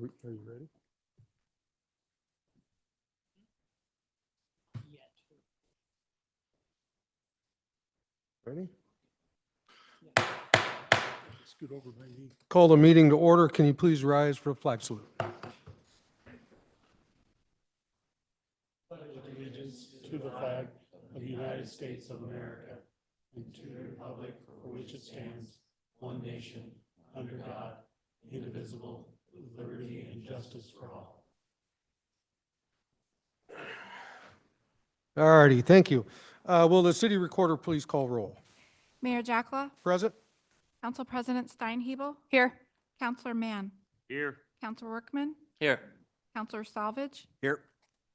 Are you ready? Ready? Scoot over my knee. Call the meeting to order. Can you please rise for a flag salute? Pledge allegiance to the flag of the United States of America and to the republic for which it stands, one nation, under God, indivisible, with liberty and justice for all. All righty, thank you. Will the city recorder please call roll? Mayor Jackla, Present? Council President Steinhebel. Here. Councilor Mann. Here. Councilor Workman. Here. Councilor Salvage. Here.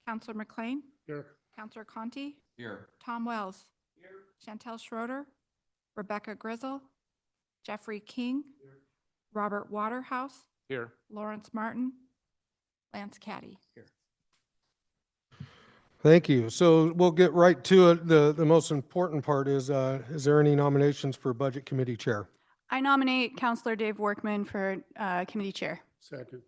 Councilor McLean. Here. Councilor Conti. Here. Tom Wells. Here. Chantel Schroeder. Rebecca Grizzle. Jeffrey King. Here. Robert Waterhouse. Here. Lawrence Martin. Lance Caddy. Here. Thank you. So we'll get right to it. The most important part is there any nominations for Budget Committee Chair? I nominate Councilor Dave Workman for committee chair. Second.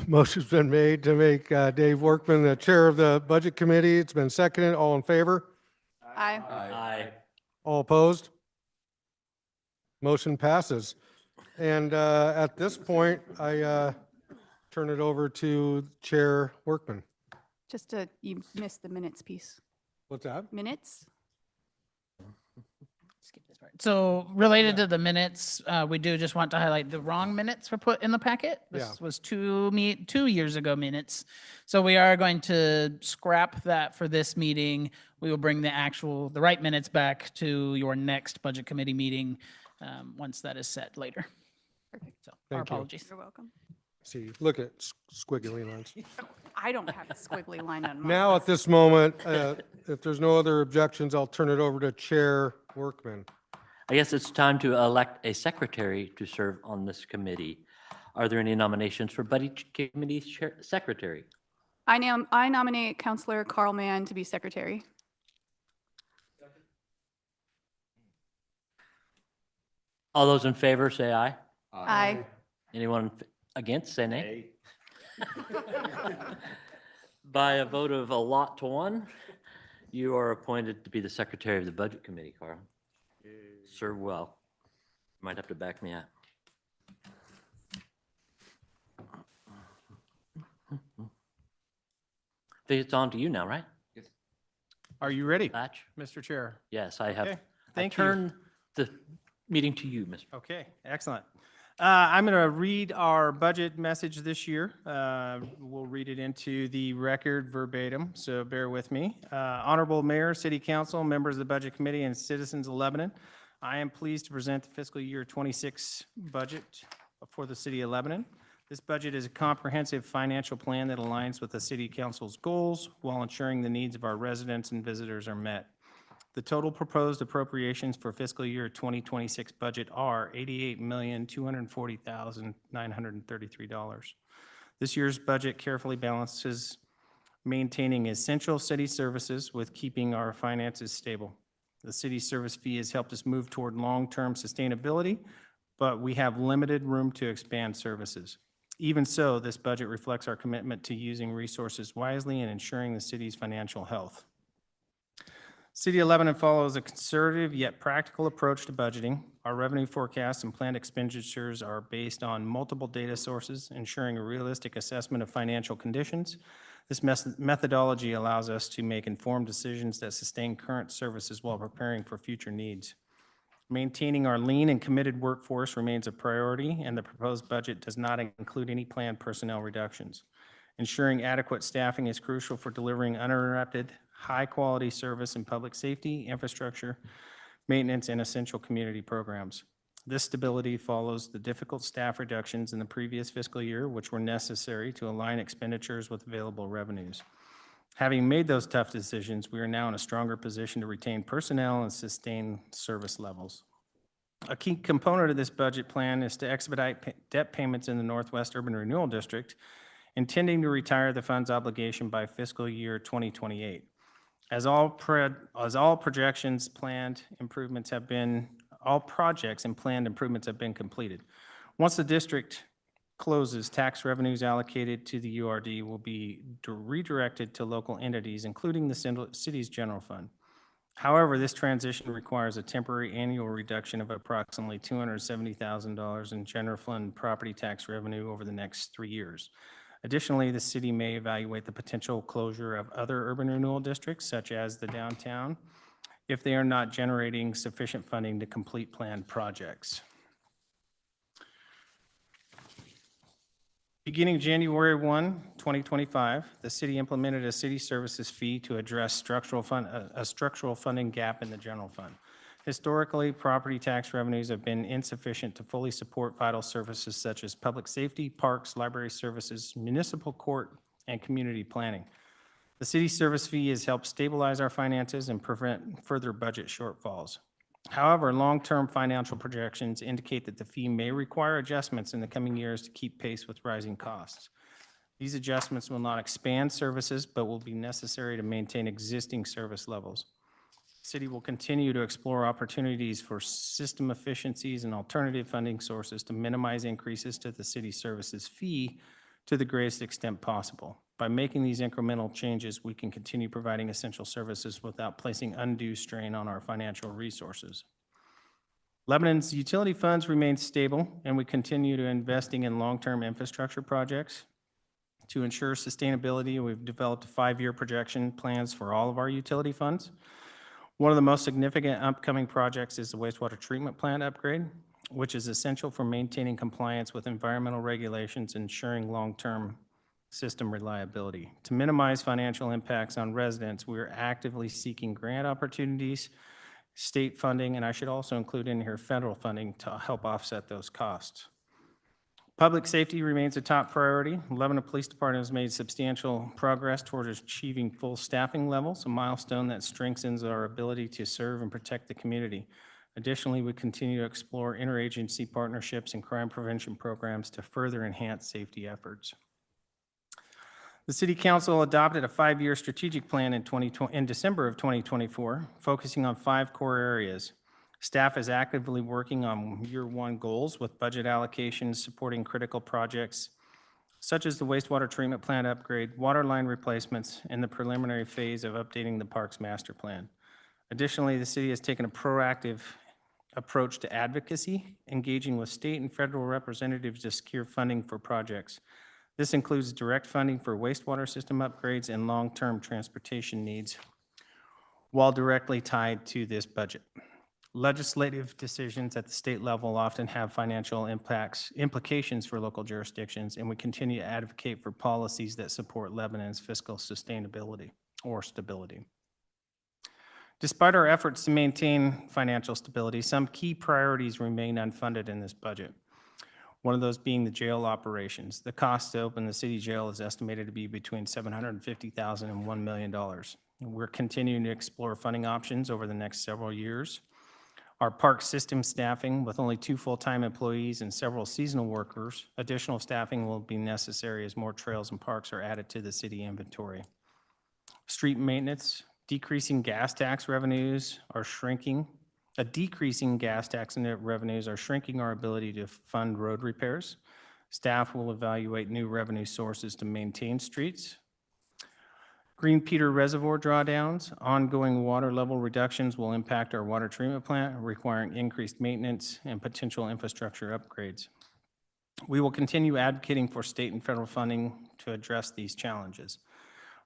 Motion's been made to make Dave Workman the chair of the Budget Committee. It's been seconded. All in favor? Aye. Aye. All opposed? Motion passes. And at this point, I turn it over to Chair Workman. You missed the minutes piece. What's that? Minutes? Skip this part. So related to the minutes, we do just want to highlight the wrong minutes were put in the packet. This Yeah. was 2 years ago minutes. So we are going to scrap that for this meeting. We will bring the right minutes back to your next budget committee meeting once that is set later. Perfect. So our Thank you. apologies. You're welcome. See, look at squiggly lines. I don't have a squiggly line on mine. Now, at this moment, if there's no other objections, I'll turn it over to Chair Workman. I guess it's time to elect a secretary to serve on this committee. Are there any nominations for Budget Committee Secretary? I nominate Councilor Carl Mann to be secretary. All those in favor, say aye. Aye. Anyone against, say nay. By a vote of a lot to one, you are appointed to be the secretary of the Budget Committee, Carl. Serve well. Might have to back me up. I think it's on to you now, right? Are you ready, Batch? Mr. Chair? Yes, I have. Okay, I thank you. turn the meeting to you, Mr. Okay, excellent. I'm going to read our budget message this year. We'll read it into the record verbatim, so bear with me. Honorable Mayor, City Council, members of the Budget Committee, and citizens of Lebanon, I am pleased to present the fiscal year 26 budget for the City of Lebanon. This budget is a comprehensive financial plan that aligns with the City Council's goals while ensuring the needs of our residents and visitors are met. The total proposed appropriations for fiscal year 2026 budget are $88,240,933. This year's budget carefully balances maintaining essential city services with keeping our finances stable. The city service fee has helped us move toward long-term sustainability, but we have limited room to expand services. Even so, this budget reflects our commitment to using resources wisely and ensuring the city's financial health. City of Lebanon follows a conservative yet practical approach to budgeting. Our revenue forecasts and planned expenditures are based on multiple data sources, ensuring a realistic assessment of financial conditions. This methodology allows us to make informed decisions that sustain current services while preparing for future needs. Maintaining our lean and committed workforce remains a priority, and the proposed budget does not include any planned personnel reductions. Ensuring adequate staffing is crucial for delivering uninterrupted, high-quality service in public safety, infrastructure, maintenance, and essential community programs. This stability follows the difficult staff reductions in the previous fiscal year, which were necessary to align expenditures with available revenues. Having made those tough decisions, we are now in a stronger position to retain personnel and sustain service levels. A key component of this budget plan is to expedite debt payments in the Northwest Urban Renewal District, intending to retire the fund's obligation by fiscal year 2028. As all projections, planned improvements have been, all projects and planned improvements have been completed. Once the district closes, tax revenues allocated to the URD will be redirected to local entities, including the city's general fund. However, this transition requires a temporary annual reduction of approximately $270,000 in general fund property tax revenue over the next 3 years. Additionally, the city may evaluate the potential closure of other urban renewal districts, such as the downtown, if they are not generating sufficient funding to complete planned projects. Beginning January 1, 2025, the city implemented a city services fee to address a structural funding gap in the general fund. Historically, property tax revenues have been insufficient to fully support vital services such as public safety, parks, library services, municipal court, and community planning. The city service fee has helped stabilize our finances and prevent further budget shortfalls. However, long-term financial projections indicate that the fee may require adjustments in the coming years to keep pace with rising costs. These adjustments will not expand services, but will be necessary to maintain existing service levels. The city will continue to explore opportunities for system efficiencies and alternative funding sources to minimize increases to the city services fee to the greatest extent possible. By making these incremental changes, we can continue providing essential services without placing undue strain on our financial resources. Lebanon's utility funds remain stable, and we continue to investing in long-term infrastructure projects. To ensure sustainability, we've developed 5-year projection plans for all of our utility funds. One of the most significant upcoming projects is the wastewater treatment plant upgrade, which is essential for maintaining compliance with environmental regulations, ensuring long-term system reliability. To minimize financial impacts on residents, we are actively seeking grant opportunities, state funding, and I should also include in here federal funding to help offset those costs. Public safety remains a top priority. Lebanon Police Department has made substantial progress toward achieving full staffing levels, a milestone that strengthens our ability to serve and protect the community. Additionally, we continue to explore interagency partnerships and crime prevention programs to further enhance safety efforts. The City Council adopted a 5-year strategic plan in December of 2024, focusing on 5 core areas. Staff is actively working on year 1 goals with budget allocations supporting critical projects such as the wastewater treatment plant upgrade, water line replacements, and the preliminary phase of updating the parks master plan. Additionally, the city has taken a proactive approach to advocacy, engaging with state and federal representatives to secure funding for projects. This includes direct funding for wastewater system upgrades and long-term transportation needs, while directly tied to this budget. Legislative decisions at the state level often have financial implications for local jurisdictions, and we continue to advocate for policies that support Lebanon's fiscal sustainability or stability. Despite our efforts to maintain financial stability, some key priorities remain unfunded in this budget. One of those being the jail operations. The cost to open the city jail is estimated to be between $750,000 and $1 million. We're continuing to explore funding options over the next several years. Our park system staffing, with only 2 full-time employees and several seasonal workers, additional staffing will be necessary as more trails and parks are added to the city inventory. Street maintenance, decreasing gas tax revenues are shrinking. Decreasing gas tax revenues are shrinking our ability to fund road repairs. Staff will evaluate new revenue sources to maintain streets. Green Peter Reservoir drawdowns, ongoing water level reductions will impact our water treatment plant, requiring increased maintenance and potential infrastructure upgrades. We will continue advocating for state and federal funding to address these challenges.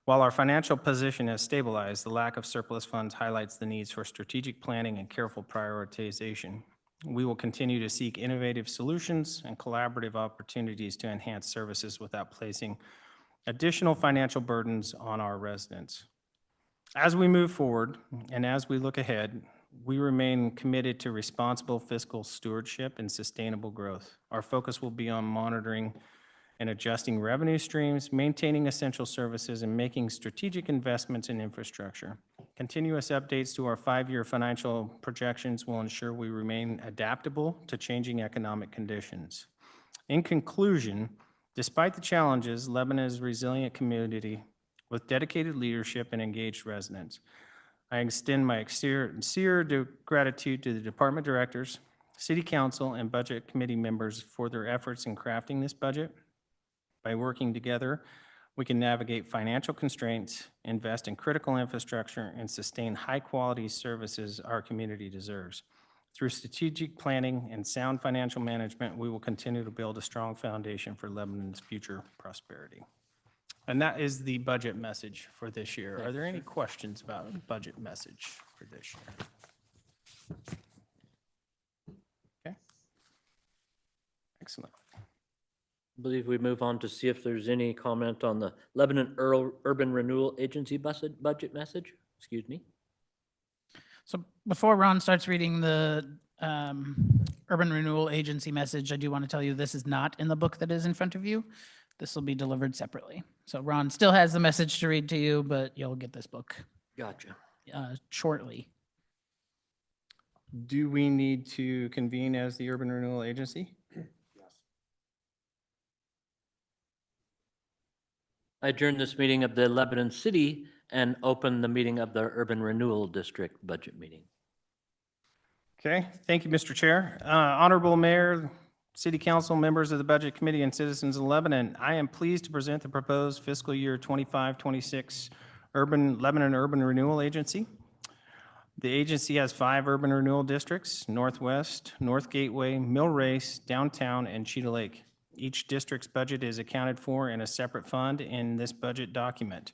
While our financial position has stabilized, the lack of surplus funds highlights the needs for strategic planning and careful prioritization. We will continue to seek innovative solutions and collaborative opportunities to enhance services without placing additional financial burdens on our residents. As we move forward and as we look ahead, we remain committed to responsible fiscal stewardship and sustainable growth. Our focus will be on monitoring and adjusting revenue streams, maintaining essential services, and making strategic investments in infrastructure. Continuous updates to our 5-year financial projections will ensure we remain adaptable to changing economic conditions. In conclusion, despite the challenges, Lebanon is a resilient community with dedicated leadership and engaged residents. I extend my sincere gratitude to the department directors, City Council and Budget Committee members for their efforts in crafting this budget. By working together, we can navigate financial constraints, invest in critical infrastructure, and sustain high-quality services our community deserves. Through strategic planning and sound financial management, we will continue to build a strong foundation for Lebanon's future prosperity. And that is the budget message for this year. Are there any questions about the budget message for this year? Okay. Excellent. I believe we move on to see if there's any comment on the Lebanon Urban Renewal Agency budget message. Excuse me. So before Ron starts reading the Urban Renewal Agency message, I do want to tell you this is not in the book that is in front of you. This will be delivered separately. So Ron still has the message to read to you, but you'll get this book Gotcha. shortly. Do we need to convene as the Urban Renewal Agency? I adjourn this meeting of the Lebanon City and open the meeting of the Urban Renewal District budget meeting. Okay, thank you, Mr. Chair. Honorable Mayor, City Council, members of the Budget Committee, and citizens of Lebanon, I am pleased to present the proposed fiscal year 25-26 Lebanon Urban Renewal Agency. The agency has 5 urban renewal districts: Northwest, North Gateway, Mill Race, Downtown, and Cheetah Lake. Each district's budget is accounted for in a separate fund in this budget document.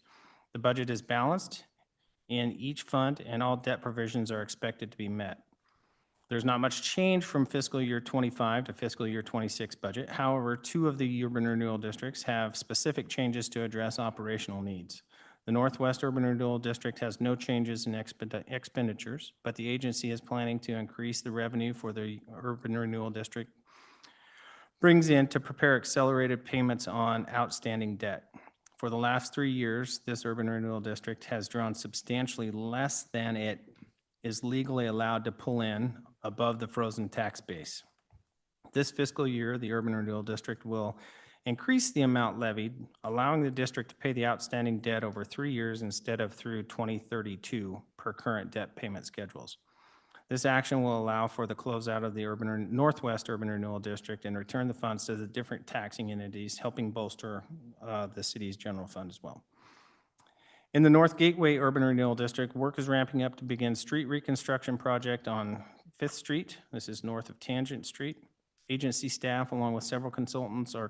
The budget is balanced in each fund, and all debt provisions are expected to be met. There's not much change from fiscal year 25 to fiscal year 26 budget. However, 2 of the urban renewal districts have specific changes to address operational needs. The Northwest Urban Renewal District has no changes in expenditures, but the agency is planning to increase the revenue for the Urban Renewal District brings in to prepare accelerated payments on outstanding debt. For the last 3 years, this Urban Renewal District has drawn substantially less than it is legally allowed to pull in above the frozen tax base. This fiscal year, the Urban Renewal District will increase the amount levied, allowing the district to pay the outstanding debt over 3 years instead of through 2032 per current debt payment schedules. This action will allow for the closeout of the Northwest Urban Renewal District and return the funds to the different taxing entities, helping bolster the city's general fund as well. In the North Gateway Urban Renewal District, work is ramping up to begin street reconstruction project on 5th Street. This is north of Tangent Street. Agency staff, along with several consultants, are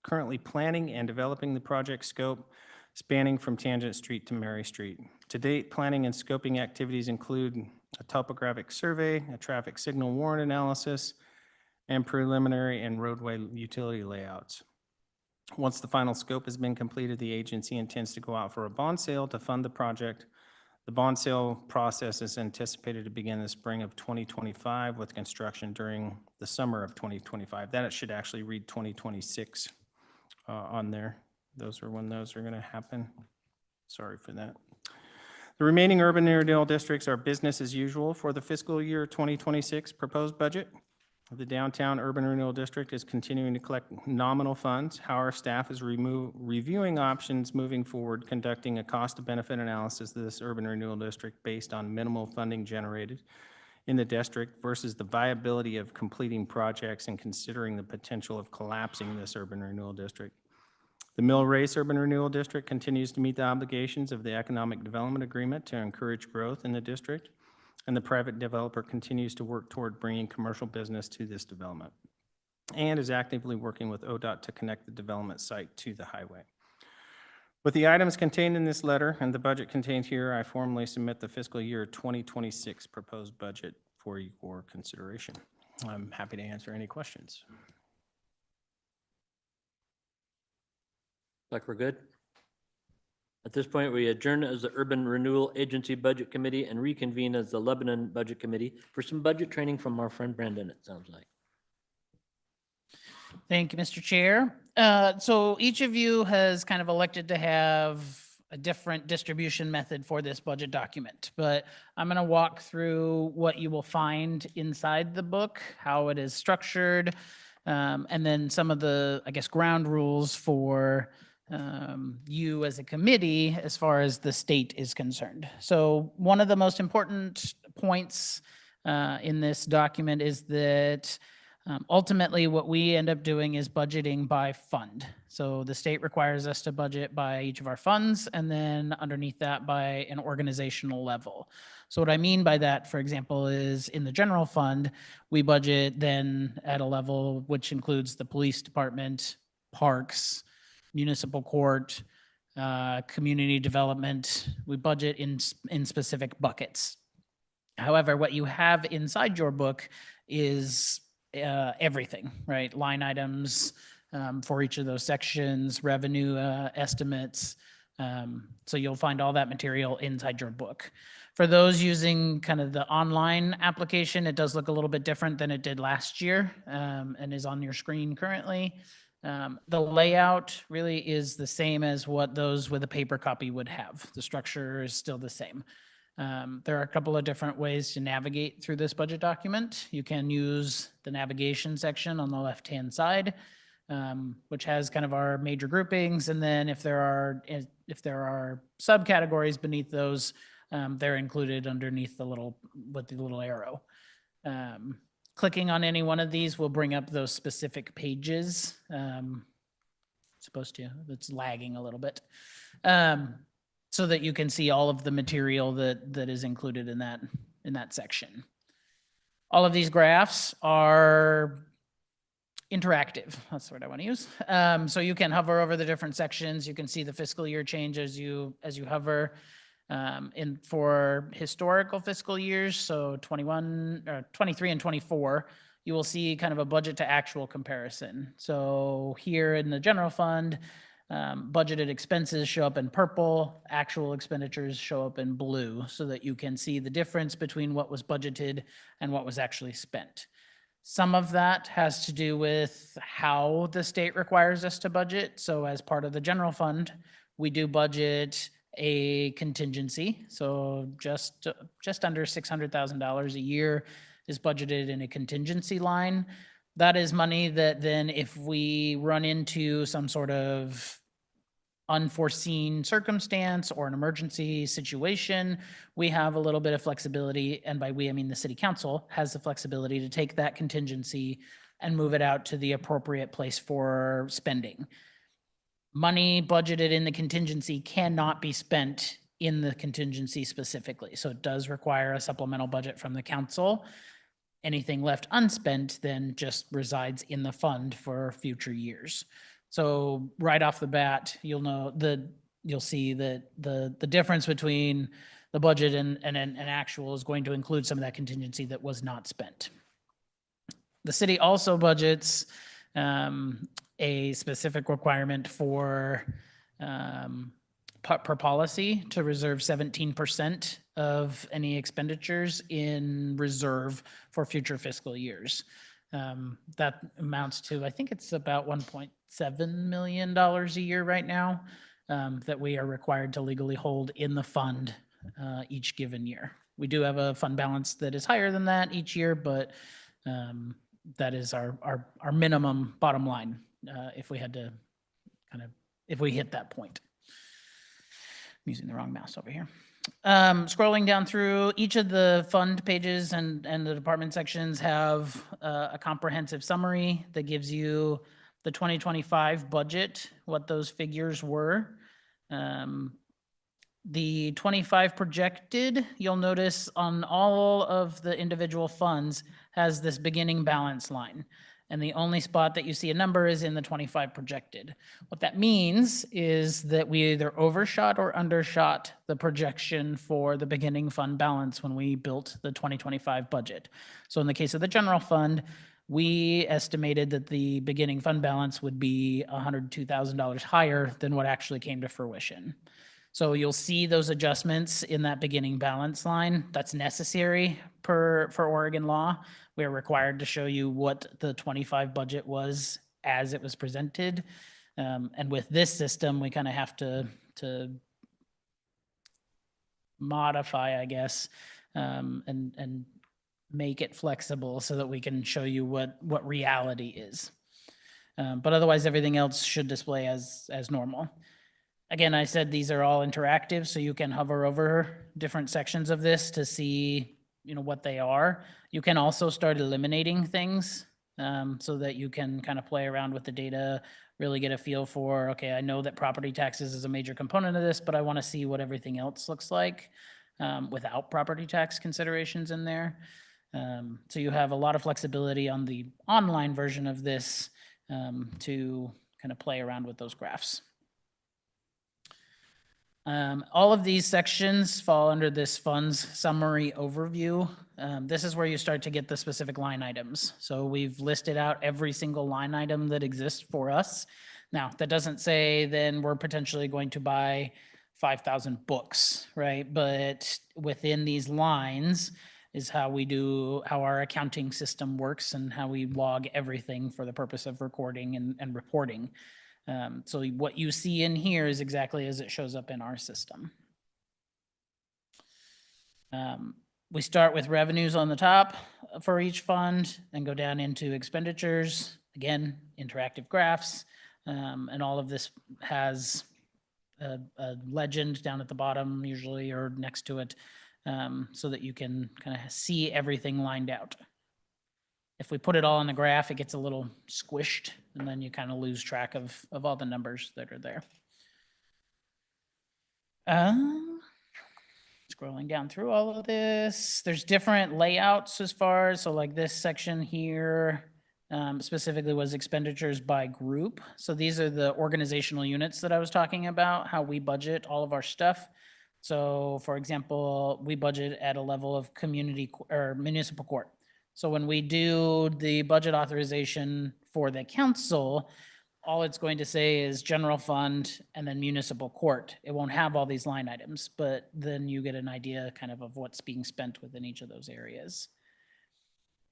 currently planning and developing the project scope spanning from Tangent Street to Mary Street. To date, planning and scoping activities include a topographic survey, a traffic signal warrant analysis, and preliminary and roadway utility layouts. Once the final scope has been completed, the agency intends to go out for a bond sale to fund the project. The bond sale process is anticipated to begin the spring of 2025 with construction during the summer of 2025. That it should actually read 2026 on there. Those are when those are going to happen. Sorry for that. The remaining urban renewal districts are business as usual for the fiscal year 2026 proposed budget. The Downtown Urban Renewal District is continuing to collect nominal funds. However, staff is reviewing options moving forward, conducting a cost of benefit analysis of this urban renewal district based on minimal funding generated in the district versus the viability of completing projects and considering the potential of collapsing this urban renewal district. The Mill Race Urban Renewal District continues to meet the obligations of the Economic Development Agreement to encourage growth in the district, and the private developer continues to work toward bringing commercial business to this development and is actively working with ODOT to connect the development site to the highway. With the items contained in this letter and the budget contained here, I formally submit the fiscal year 2026 proposed budget for your consideration. I'm happy to answer any questions. Like we're good? At this point, we adjourn as the Urban Renewal Agency Budget Committee and reconvene as the Lebanon Budget Committee for some budget training from our friend Brandon, it sounds like. Thank you, Mr. Chair. So each of you has kind of elected to have a different distribution method for this budget document, but I'm going to walk through what you will find inside the book, how it is structured, and then some of the, I guess, ground rules for you as a committee as far as the state is concerned. So one of the most important points in this document is that ultimately what we end up doing is budgeting by fund. So the state requires us to budget by each of our funds and then underneath that by an organizational level. So what I mean by that, for example, is in the general fund, we budget then at a level which includes the police department, parks, municipal court, community development. We budget in specific buckets. However, what you have inside your book is everything, right? Line items for each of those sections, revenue estimates. So you'll find all that material inside your book. For those using kind of the online application, it does look a little bit different than it did last year and is on your screen currently. The layout really is the same as what those with a paper copy would have. The structure is still the same. There are a couple of different ways to navigate through this budget document. You can use the navigation section on the left-hand side, which has kind of our major groupings. And then if there are subcategories beneath those, they're included underneath with the little arrow. Clicking on any one of these will bring up those specific pages. It's lagging a little bit. So that you can see all of the material that is included in that section. All of these graphs are interactive. That's the word I want to use. So you can hover over the different sections. You can see the fiscal year change as you hover. For historical fiscal years, so 23 and 24, you will see kind of a budget to actual comparison. So here in the general fund, budgeted expenses show up in purple, actual expenditures show up in blue, so that you can see the difference between what was budgeted and what was actually spent. Some of that has to do with how the state requires us to budget. So as part of the general fund, we do budget a contingency. So just under $600,000 a year is budgeted in a contingency line. That is money that then if we run into some sort of unforeseen circumstance or an emergency situation, we have a little bit of flexibility. And by we, I mean the city council has the flexibility to take that contingency and move it out to the appropriate place for spending. Money budgeted in the contingency cannot be spent in the contingency specifically. So it does require a supplemental budget from the council. Anything left unspent then just resides in the fund for future years. So right off the bat, you'll see that the difference between the budget and actual is going to include some of that contingency that was not spent. The city also budgets a specific requirement for per policy to reserve 17% of any expenditures in reserve for future fiscal years. That amounts to, I think it's about $1.7 million a year right now that we are required to legally hold in the fund each given year. We do have a fund balance that is higher than that each year, but that is our minimum bottom line if we had to if we hit that point. I'm using the wrong mouse over here. Scrolling down through each of the fund pages and the department sections have a comprehensive summary that gives you the 2025 budget, what those figures were. The 25 projected, you'll notice on all of the individual funds has this beginning balance line. And the only spot that you see a number is in the 25 projected. What that means is that we either overshot or undershot the projection for the beginning fund balance when we built the 2025 budget. So in the case of the general fund, we estimated that the beginning fund balance would be $102,000 higher than what actually came to fruition. So you'll see those adjustments in that beginning balance line. That's necessary for Oregon law. We are required to show you what the 25 budget was as it was presented. And with this system, we kind of have to modify, I guess, and make it flexible so that we can show you what reality is. But otherwise, everything else should display as normal. Again, I said these are all interactive, so you can hover over different sections of this to see what they are. You can also start eliminating things so that you can kind of play around with the data, really get a feel for, okay, I know that property taxes is a major component of this, but I want to see what everything else looks like without property tax considerations in there. So you have a lot of flexibility on the online version of this to kind of play around with those graphs. All of these sections fall under this funds summary overview. This is where you start to get the specific line items. So we've listed out every single line item that exists for us. Now, that doesn't say then we're potentially going to buy 5,000 books, right? But within these lines is how our accounting system works and how we log everything for the purpose of recording and reporting. So what you see in here is exactly as it shows up in our system. We start with revenues on the top for each fund and go down into expenditures. Again, interactive graphs. And all of this has a legend down at the bottom usually or next to it so that you can kind of see everything lined out. If we put it all on the graph, it gets a little squished and then you kind of lose track of all the numbers that are there. Scrolling down through all of this, there's different layouts as far as, so like this section here specifically was expenditures by group. So these are the organizational units that I was talking about, how we budget all of our stuff. So for example, we budget at a level of community or municipal court. So when we do the budget authorization for the council, all it's going to say is general fund and then municipal court. It won't have all these line items, but then you get an idea kind of what's being spent within each of those areas.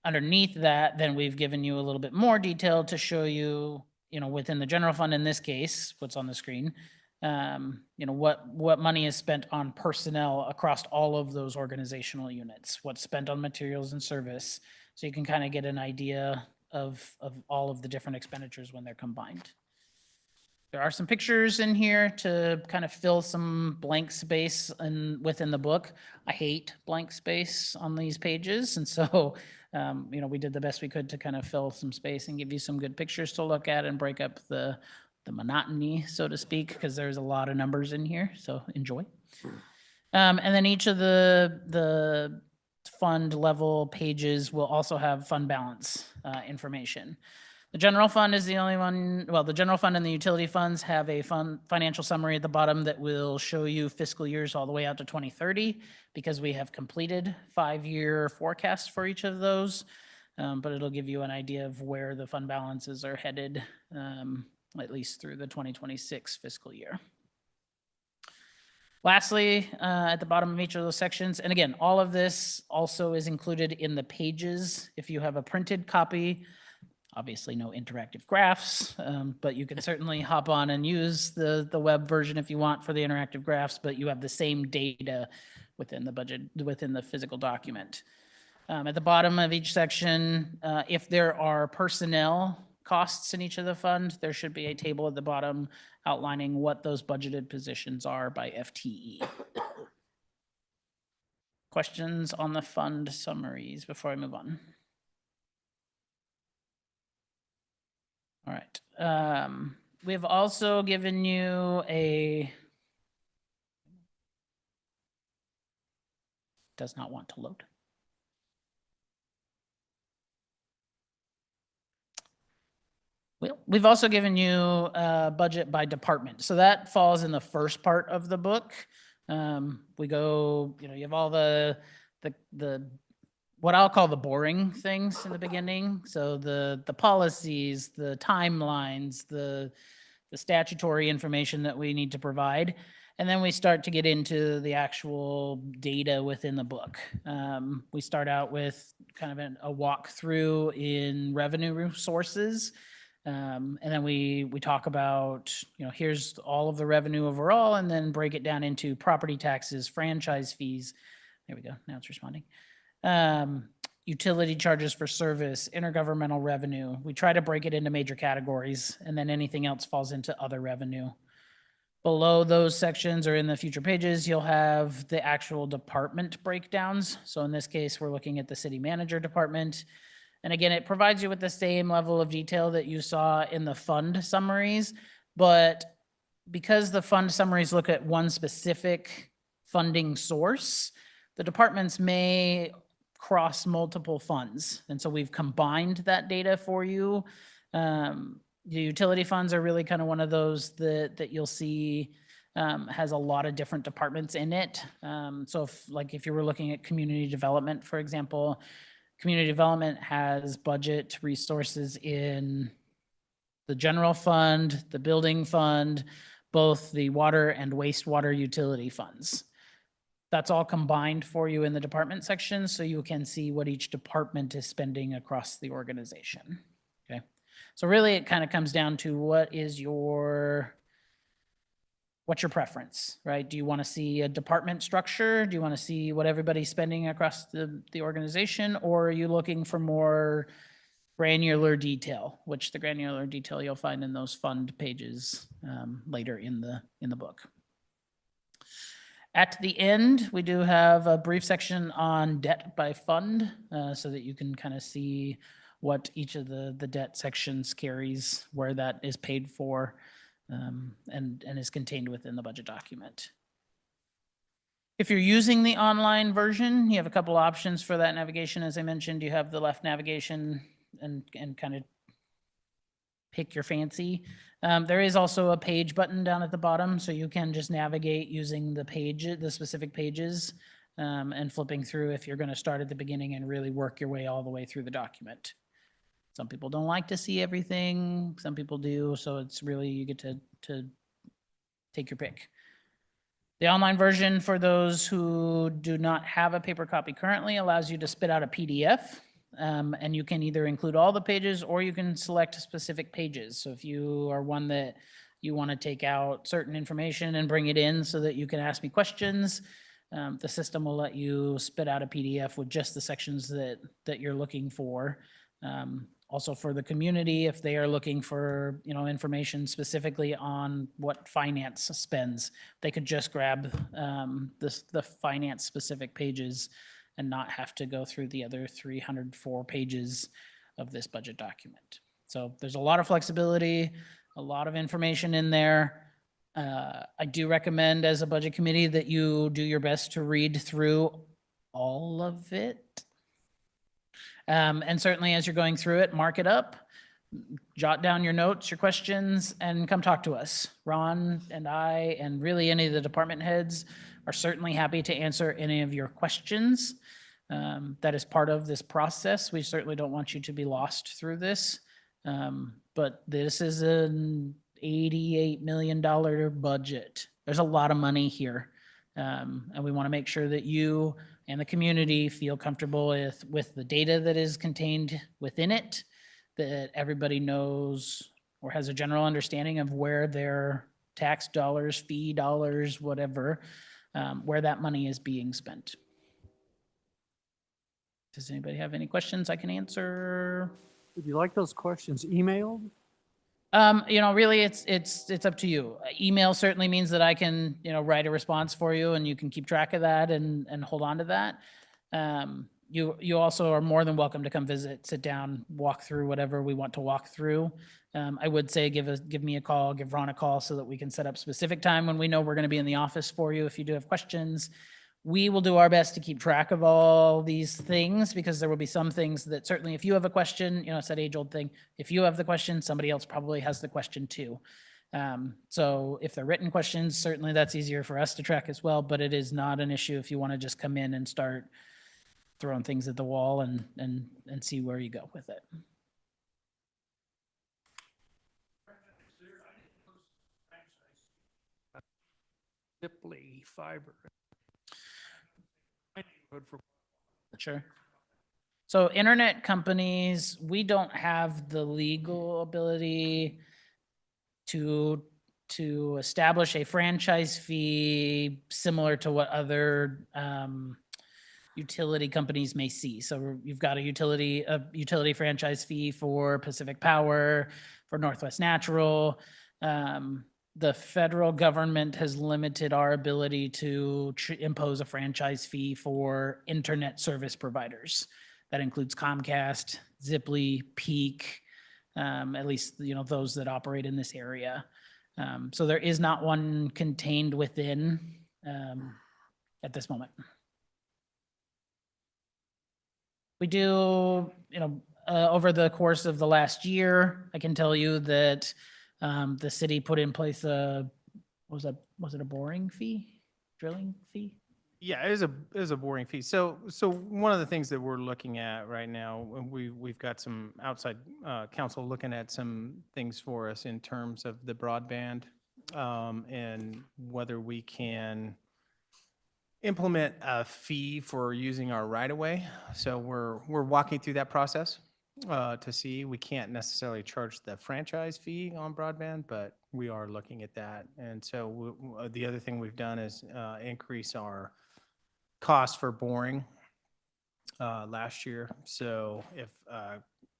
Underneath that, then we've given you a little bit more detail to show you, within the general fund in this case, what's on the screen, what money is spent on personnel across all of those organizational units, what's spent on materials and service. So you can kind of get an idea of all of the different expenditures when they're combined. There are some pictures in here to kind of fill some blank space within the book. I hate blank space on these pages. And so, we did the best we could to kind of fill some space and give you some good pictures to look at and break up the monotony, so to speak, because there's a lot of numbers in here, so enjoy. And then each of the fund level pages will also have fund balance information. The general fund is the only one, well, the general fund and the utility funds have a financial summary at the bottom that will show you fiscal years all the way out to 2030 because we have completed 5-year forecasts for each of those, but it'll give you an idea of where the fund balances are headed at least through the 2026 fiscal year. Lastly, at the bottom of each of those sections, and again, all of this also is included in the pages. If you have a printed copy, obviously no interactive graphs, but you can certainly hop on and use the web version if you want for the interactive graphs, but you have the same data within the budget, within the physical document. At the bottom of each section, if there are personnel costs in each of the fund, there should be a table at the bottom outlining what those budgeted positions are by FTE. Questions on the fund summaries before I move on? All right. We've also given you does not want to load. We've also given you a budget by department. So that falls in the first part of the book. We go, you have all the what I'll call the boring things in the beginning. So the policies, the timelines, the statutory information that we need to provide. And then we start to get into the actual data within the book. We start out with kind of a walkthrough in revenue sources. And then we talk about, here's all of the revenue overall, and then break it down into property taxes, franchise fees. There we go. Now it's responding. Utility charges for service, intergovernmental revenue. We try to break it into major categories, and then anything else falls into other revenue. Below those sections or in the future pages, you'll have the actual department breakdowns. So in this case, we're looking at the city manager department. And again, it provides you with the same level of detail that you saw in the fund summaries. But because the fund summaries look at one specific funding source, the departments may cross multiple funds. And so we've combined that data for you. The utility funds are really kind of one of those that you'll see has a lot of different departments in it. So if you were looking at community development, for example, community development has budget resources in the general fund, the building fund, both the water and wastewater utility funds. That's all combined for you in the department section, so you can see what each department is spending across the organization. Okay, so really it kind of comes down to what's your preference, right? Do you want to see a department structure? Do you want to see what everybody's spending across the organization? Or are you looking for more granular detail, which the granular detail you'll find in those fund pages later in the book. At the end, we do have a brief section on debt by fund so that you can kind of see what each of the debt sections carries, where that is paid for, and is contained within the budget document. If you're using the online version, you have a couple options for that navigation. As I mentioned, you have the left navigation and kind of pick your fancy. There is also a page button down at the bottom, so you can just navigate using the specific pages, and flipping through if you're going to start at the beginning and really work your way all the way through the document. Some people don't like to see everything, some people do, so it's really, you get to take your pick. The online version, for those who do not have a paper copy currently, allows you to spit out a PDF. And you can either include all the pages or you can select specific pages. So if you are one that you want to take out certain information and bring it in so that you can ask me questions, the system will let you spit out a PDF with just the sections that you're looking for. Also for the community, if they are looking for, information specifically on what finance spends, they could just grab the finance specific pages and not have to go through the other 304 pages of this budget document. So there's a lot of flexibility, a lot of information in there. I do recommend as a budget committee that you do your best to read through all of it. And certainly as you're going through it, mark it up, jot down your notes, your questions, and come talk to us. Ron and I, and really any of the department heads, are certainly happy to answer any of your questions. That is part of this process. We certainly don't want you to be lost through this. But this is an $88 million budget. There's a lot of money here. And we want to make sure that you and the community feel comfortable with the data that is contained within it, that everybody knows or has a general understanding of where their tax dollars, fee dollars, whatever, where that money is being spent. Does anybody have any questions I can answer? Would you like those questions emailed? Really, it's up to you. Email certainly means that I can, write a response for you and you can keep track of that and hold on to that. You also are more than welcome to come visit, sit down, walk through whatever we want to walk through. I would say give me a call, give Ron a call so that we can set up specific time when we know we're going to be in the office for you if you do have questions. We will do our best to keep track of all these things because there will be some things that certainly if you have a question, it's that age old thing. If you have the question, somebody else probably has the question too. So if they're written questions, certainly that's easier for us to track as well, but it is not an issue if you want to just come in and start throwing things at the wall and see where you go with it. Ripley fiber. Sure. So internet companies, we don't have the legal ability to establish a franchise fee similar to what other utility companies may see. So you've got a utility franchise fee for Pacific Power, for Northwest Natural. the federal government has limited our ability to impose a franchise fee for internet service providers. That includes Comcast, Ziply, Peak, at least, those that operate in this area. So there is not one contained within at this moment. We do, over the course of the last year, I can tell you that the city put in place was it a boring fee, drilling fee? Yeah, it is a boring fee. So one of the things that we're looking at right now, we've got some outside counsel looking at some things for us in terms of the broadband, and whether we can implement a fee for using our right of way. So we're walking through that process to see. We can't necessarily charge the franchise fee on broadband, but we are looking at that. And so the other thing we've done is increase our cost for boring last year. So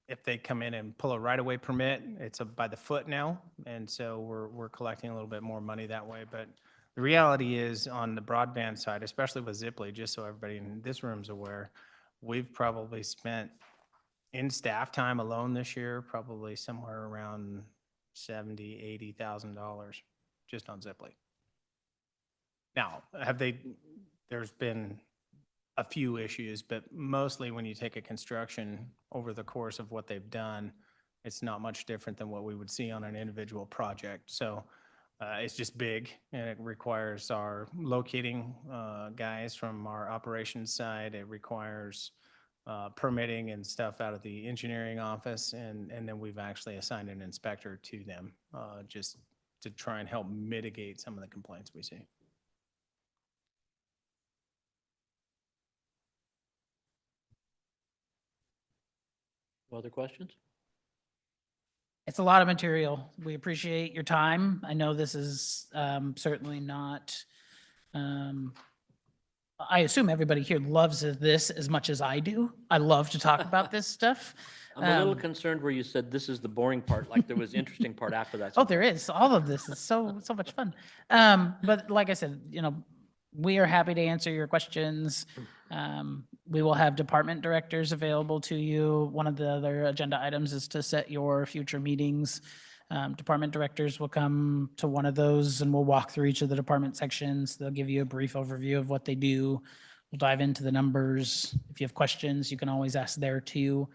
if they come in and pull a right-of-way permit, it's by the foot now, and so we're collecting a little bit more money that way. But the reality is, on the broadband side, especially with Ziply, just so everybody in this room's aware, we've probably spent in staff time alone this year, probably somewhere around $70,000-$80,000 just on Ziply. Now, there's been a few issues, but mostly when you take a construction over the course of what they've done, it's not much different than what we would see on an individual project. So it's just big, and it requires our locating guys from our operations side. It requires permitting and stuff out of the engineering office, and then we've actually assigned an inspector to them just to try and help mitigate some of the complaints we see. Other questions? It's a lot of material. We appreciate your time. I know this is certainly not, I assume everybody here loves this as much as I do. I love to talk about this stuff. I'm a little concerned where you said this is the boring part, like there was interesting part after that. Oh, there is. All of this is so much fun. But like I said, we are happy to answer your questions. We will have department directors available to you. One of the other agenda items is to set your future meetings. Department directors will come to one of those, and we'll walk through each of the department sections. They'll give you a brief overview of what they do. We'll dive into the numbers. If you have questions, you can always ask there too.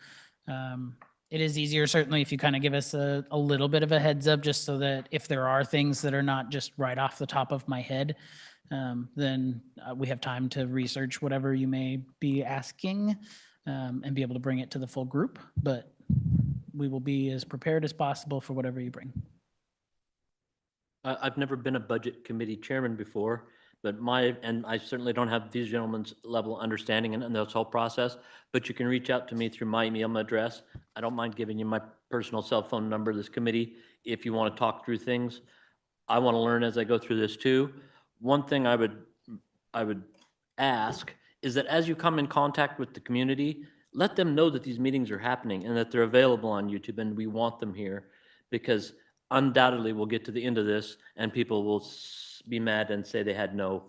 It is easier, certainly, if you kind of give us a little bit of a heads up, just so that if there are things that are not just right off the top of my head, then we have time to research whatever you may be asking and be able to bring it to the full group. But we will be as prepared as possible for whatever you bring. I've never been a budget committee chairman before, but and I certainly don't have these gentlemen's level of understanding in this whole process, but you can reach out to me through my email address. I don't mind giving you my personal cell phone number, this committee, if you want to talk through things. I want to learn as I go through this too. One thing I would ask is that as you come in contact with the community, let them know that these meetings are happening and that they're available on YouTube, and we want them here, because undoubtedly we'll get to the end of this and people will be mad and say they had no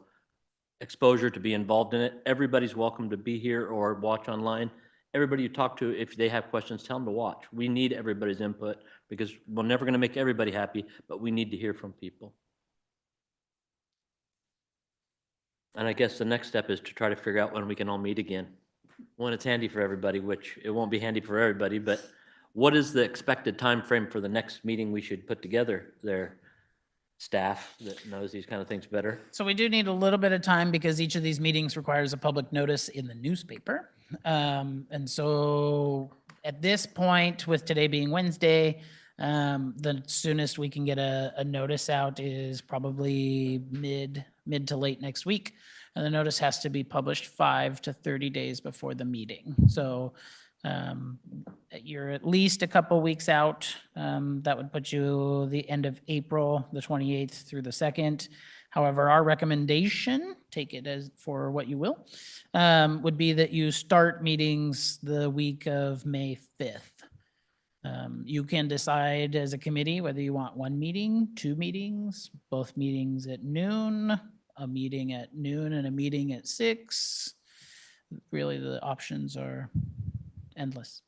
exposure to be involved in it. Everybody's welcome to be here or watch online. Everybody you talk to, if they have questions, tell them to watch. We need everybody's input, because we're never going to make everybody happy, but we need to hear from people. And I guess the next step is to try to figure out when we can all meet again, when it's handy for everybody, which it won't be handy for everybody, but what is the expected time frame for the next meeting we should put together there? Staff that knows these kind of things better. So we do need a little bit of time, because each of these meetings requires a public notice in the newspaper. And so at this point, with today being Wednesday, the soonest we can get a notice out is probably mid to late next week. And the notice has to be published 5 to 30 days before the meeting. So you're at least a couple weeks out. That would put you the end of April, the 28th through the 2nd. However, our recommendation, take it as for what you will, would be that you start meetings the week of May 5th. You can decide as a committee whether you want one meeting, two meetings, both meetings at noon, a meeting at noon and a meeting at 6. Really, the options are endless.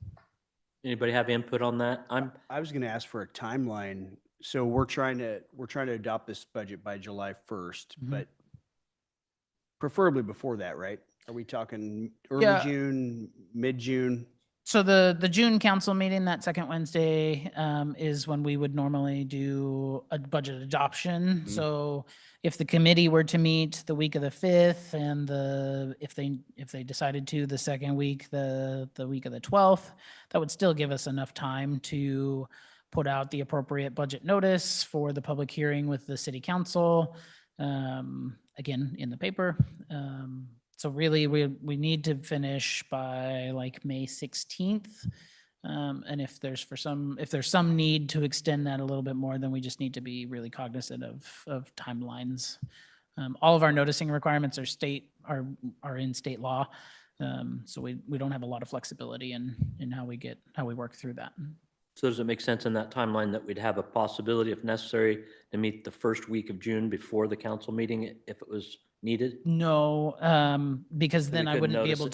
Anybody have input on that? I was gonna ask for a timeline. So we're trying to adopt this budget by July 1st, Mhm. but preferably before that, right? Are we talking early Yeah. June, mid-June? So the June council meeting, that second Wednesday, is when we would normally do a budget adoption. So if the committee were to meet the week of the 5th and if they decided to, the second week, the week of the 12th, that would still give us enough time to put out the appropriate budget notice for the public hearing with the city council, again, in the paper. So really, we need to finish by like May 16th. And if there's some need to extend that a little bit more, then we just need to be really cognizant of timelines. All of our noticing requirements are in state law. So we don't have a lot of flexibility in how we work through that. So does it make sense in that timeline that we'd have a possibility, if necessary, to meet the first week of June before the council meeting if it was needed? No, because So then we I couldn't wouldn't be notice able it?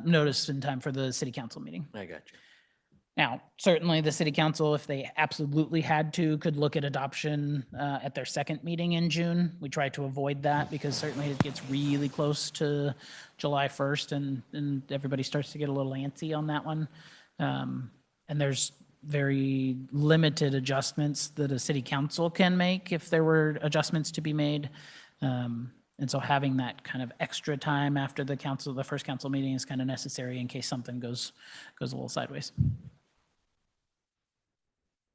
to notice in time for the city council meeting. I got you. Now, certainly the city council, if they absolutely had to, could look at adoption at their second meeting in June. We try to avoid that because certainly it gets really close to July 1st and everybody starts to get a little antsy on that one. And there's very limited adjustments that a city council can make if there were adjustments to be made. And so having that kind of extra time after the first council meeting is kind of necessary in case something goes a little sideways.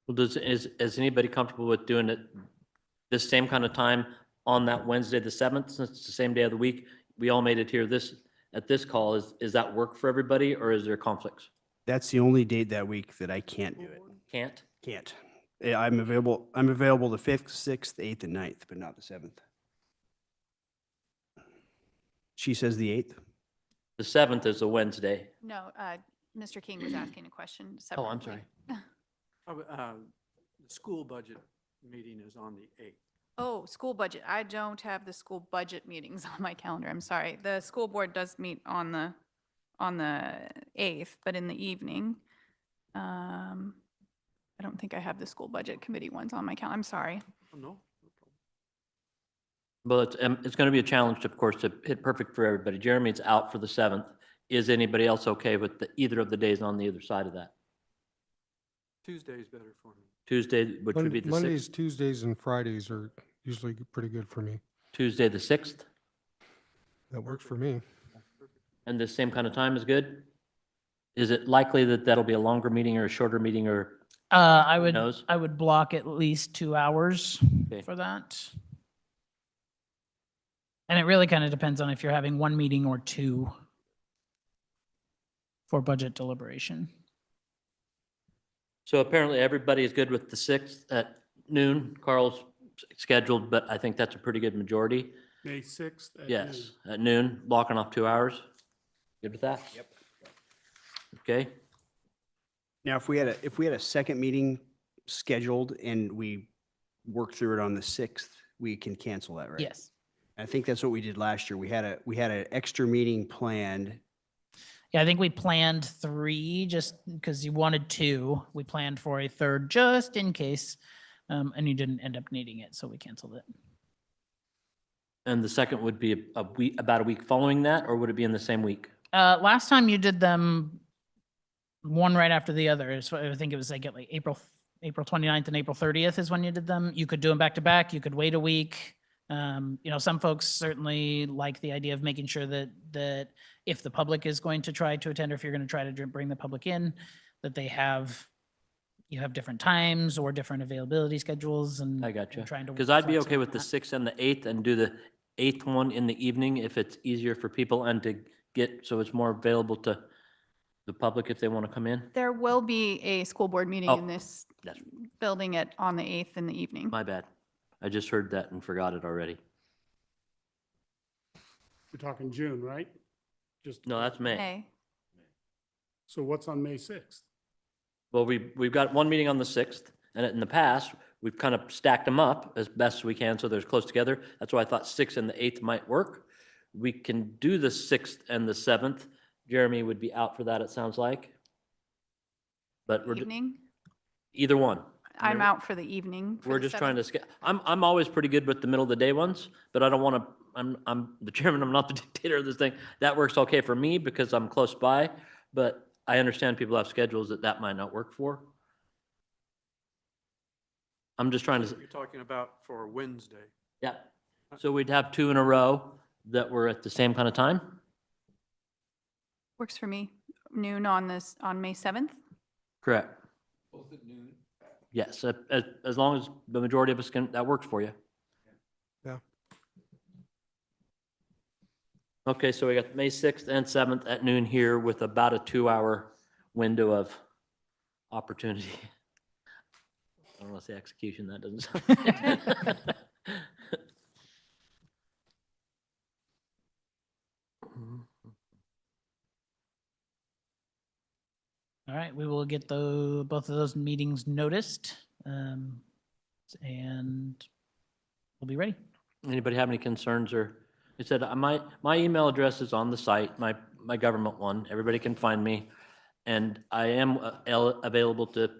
Well, is anybody comfortable with doing it this same kind of time on that Wednesday, the 7th, since it's the same day of the week? We all made it here at this call. Is that work for everybody or is there conflicts? That's the only date that week that I can't do it. Can't? Can't. I'm available the 5th, 6th, 8th, and 9th, but not the 7th. She says the 8th. The 7th is a Wednesday. No, Mr. King was asking a question Oh, I'm separately. sorry. The school budget meeting is on the 8th. Oh, school budget. I don't have the school budget meetings on my calendar. I'm sorry. The school board does meet on the 8th, but in the evening. I don't think I have the school budget committee ones on my calendar. I'm sorry. Oh, no? Well, it's going to be a challenge, of course, to hit perfect for everybody. Jeremy's out for the 7th. Is anybody else okay with either of the days on the other side of that? Tuesday is better for me. Tuesday, which would be the Mondays, 6th, Tuesdays, and Fridays are usually pretty good for me. Tuesday, the 6th, That works for me. and the same kind of time is good? Is it likely that that'll be a longer meeting or a shorter meeting or? I Who would knows? I would block at least 2 hours Okay. for that. And it really kind of depends on if you're having one meeting or two for budget deliberation. So apparently everybody is good with the 6th at noon. Carl's scheduled, but I think that's a pretty good majority. May 6th at Yes, noon. at noon, blocking off 2 hours. Good with that? Yep. Okay, Now, if we had a second meeting scheduled and we worked through it on the 6th, we can cancel that, right? Yes. I think that's what we did last year. We had an extra meeting planned. Yeah, I think we planned 3 just because you wanted 2. We planned for a third just in case, and you didn't end up needing it, so we canceled it. and the second would be a week, about a week following that, or would it be in the same week? Last time you did them one right after the other. So I think it was like at like April 29th and April 30th is when you did them. You could do them back to back. You could wait a week. Some folks certainly like the idea of making sure that if the public is going to try to attend, or if you're going to try to bring the public in, that you have different times or different availability schedules and. I got you. and trying to Because I'd be flex okay around with the that. 6th and the 8th and do the 8th one in the evening if it's easier for people and to get, so it's more available to the public if they want to come in. There will be a school board meeting Oh, in this that's- building on the 8th in the evening. My bad. I just heard that and forgot it already. We're talking June, right? Just. No, that's May. May. So what's on May 6th? Well, we've got one meeting on the 6th, and in the past, we've kind of stacked them up as best as we can, so they're close together. That's why I thought 6th and the 8th might work. We can do the 6th and the 7th. Jeremy would be out for that, it sounds like. But we're, Evening? either one. I'm out for the evening. for We're the just trying 7th. to, I'm always pretty good with the middle of the day ones, but I don't want to, I'm the chairman, I'm not the dictator of this thing. That works okay for me because I'm close by, but I understand people have schedules that might not work for. I'm just trying to, You're talking about for Wednesday. yeah. So we'd have 2 in a row that were at the same kind of time? Works for me. Noon on May 7th? Correct. Both at noon? Yes, as long as the majority of us can, that works for you. Yeah. Okay, so we got May 6th and 7th at noon here with about a 2-hour window of opportunity. I don't want to say execution, that doesn't sound. All right, we will get both of those meetings noticed, and we'll be ready. Anybody have any concerns or, I said, my email address is on the site, my government one. Everybody can find me. And I am available to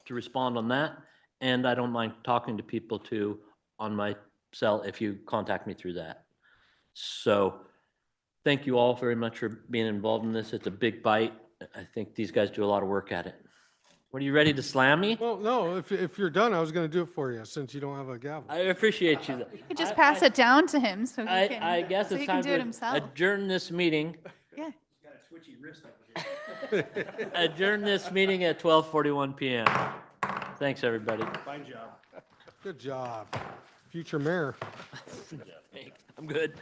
respond on that. And I don't mind talking to people too on my cell if you contact me through that. So thank you all very much for being involved in this. It's a big bite. I think these guys do a lot of work at it. What, are you ready to slam me? Well, no, if you're done, I was going to do it for you since you don't have a gavel. I appreciate you. You could just pass it down to him so he can. I guess so it's he can time do it to himself. adjourn this meeting. Yeah. Adjourn this meeting at 12:41 PM. Thanks, everybody. Fine job. Good job. Future mayor. I'm good.